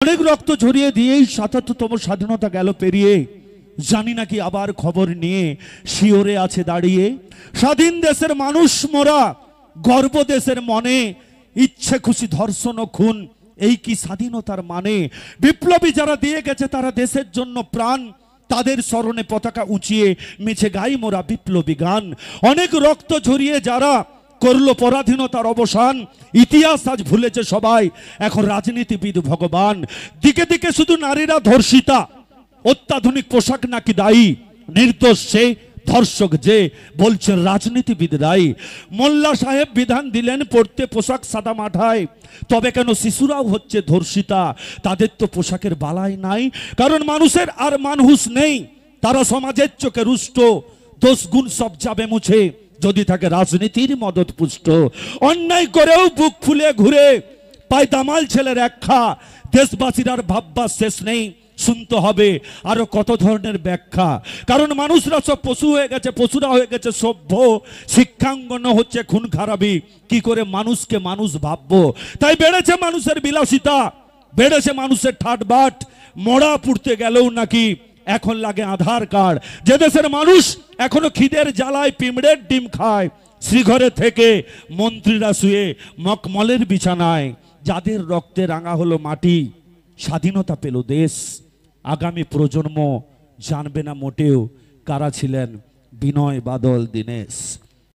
অনেক রক্ত ঝরিয়ে দিয়েই ৭৭তম স্বাধীনতা গেল পেরিয়ে, জানি নাকি আবার খবর নিয়ে শিওরে আছে দাঁড়িয়ে। স্বাধীন দেশের মানুষ মোরা, গর্ব দেশের মনে, ইচ্ছে খুশি ধর্ষণ ও খুন, এই কি স্বাধীনতার মানে? বিপ্লবী যারা দিয়ে গেছে তারা দেশের জন্য প্রাণ, তাদের স্মরণে পতাকা উঁচিয়ে মিছে গাই মোরা বিপ্লবী গান। অনেক রক্ত ঝরিয়ে যারা করলো পরাধীনতার অবসান, ইতিহাস আজ ভুলেছে সবাই, এখন রাজনীতিবিদ ভগবান। দিকে দিকে শুধু নারীরা ধর্ষিতা, অত্যাধুনিক পোশাক নাকি দায়ী, নির্দোষ সে, ধর্ষক যে, বলছে রাজনীতিবিদ দায়ী। মোল্লা সাহেব বিধান দিলেন পড়তে পোশাক সাদা মাঠায়, তবে কেন শিশুরাও হচ্ছে ধর্ষিতা? তাদের তো পোশাকের বালাই নাই, কারণ মানুষের আর মানহুস নেই, তারা সমাজের চোখে রুষ্ট। দোষ গুণ সব যাবে মুছে যদি থাকে রাজনীতির মদত পুষ্ট। অন্যায় করেও বুক ফুলে ঘুরে পায় দামাল ছেলের একখা, দেশবাসীর আর ভাববার শেষ নেই, শুনতে হবে আরো কত ধরনের ব্যাখ্যা। কারণ মানুষরা সব পশু হয়ে গেছে, পশুরা হয়ে গেছে সভ্য, শিক্ষাঙ্গন হচ্ছে খুন খারাপি, কি করে মানুষকে মানুষ ভাববো? তাই বেড়েছে মানুষের বিলাসিতা, বেড়েছে মানুষের ঠাটবাট, মরা পুড়তে গেলেও নাকি এখন লাগে আধার কার্ড। যে দেশের মানুষ এখনো খিদের জ্বালায় পিঁমড়ের ডিম খায়, শ্রীঘরে থেকে মন্ত্রীরা শুয়ে মকমলের বিছানায়, যাদের রক্তে রাঙা হলো মাটি, স্বাধীনতা পেল দেশ। আগামী প্রজন্ম জানবে না মোটেও কারা ছিলেন বিনয় বাদল দীনেশ।